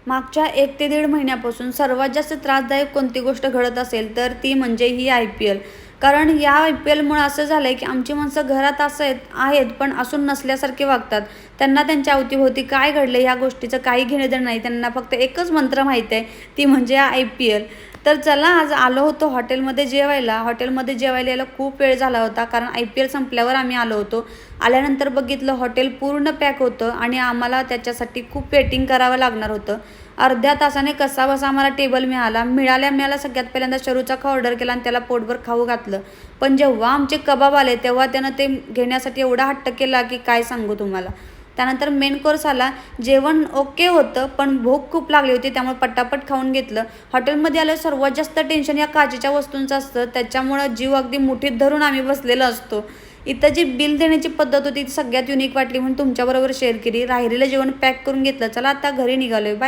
मागच्या 1 ते 1.5 महिन्यापासून सर्वात जास्त त्रासदायक कोणती गोष्ट घडत असेल तर ती म्हणजे ही IPL. कारण या IPLमुळं असं झालं आहे की आमची माणसं घरात आहेत पण असून नसल्यासारखे वागतात. त्यांना त्यांच्या अवतीभोवती काय घडलं ह्या गोष्टीचं काही घेणं-देणं नाही. त्यांना फक्त एकच मंत्र माहीत आहे, ती म्हणजे IPL. तर चला आज आलो होतो हॉटेलमध्ये जेवायला. हॉटेलमध्ये जेवायला यायला खूप वेळ झाला होता कारण IPL संपल्यावर आम्ही आलो होतो. आल्यानंतर बघितलं हॉटेल पूर्ण पॅक होतं आणि आम्हाला त्याच्यासाठी खूप वेटिंग करावं लागणार होतं. अर्ध्या तासाने कसाबसा आम्हाला टेबल मिळाल्या सगळ्यात पहिल्यांदा शरूचा खा ऑर्डर केला आणि त्याला पोटभर खाऊ घातलं. पण जेव्हा आमचे कबाब आले तेव्हा त्यानं ते घेण्यासाठी एवढा हट्ट केला की काय सांगू तुम्हाला. त्यानंतर मेन कोर्स आला. जेवण ओके होतं पण भूक खूप लागली होती त्यामुळे पटापट खाऊन घेतलं. हॉटेलमध्ये आल्यावर सर्वात जास्त टेन्शन या काचेच्या वस्तूंचं असतं, त्याच्यामुळं जीव अगदी मुठीत धरून आम्ही बसलेलो असतो. इथं जी बिल देण्याची पद्धत होती ती सगळ्यात युनिक वाटली म्हणून तुमच्याबरोबर शेअर केली. राहिलेलं जेवण पॅक करून घेतलं. चला आता घरी निघालोय. बाय.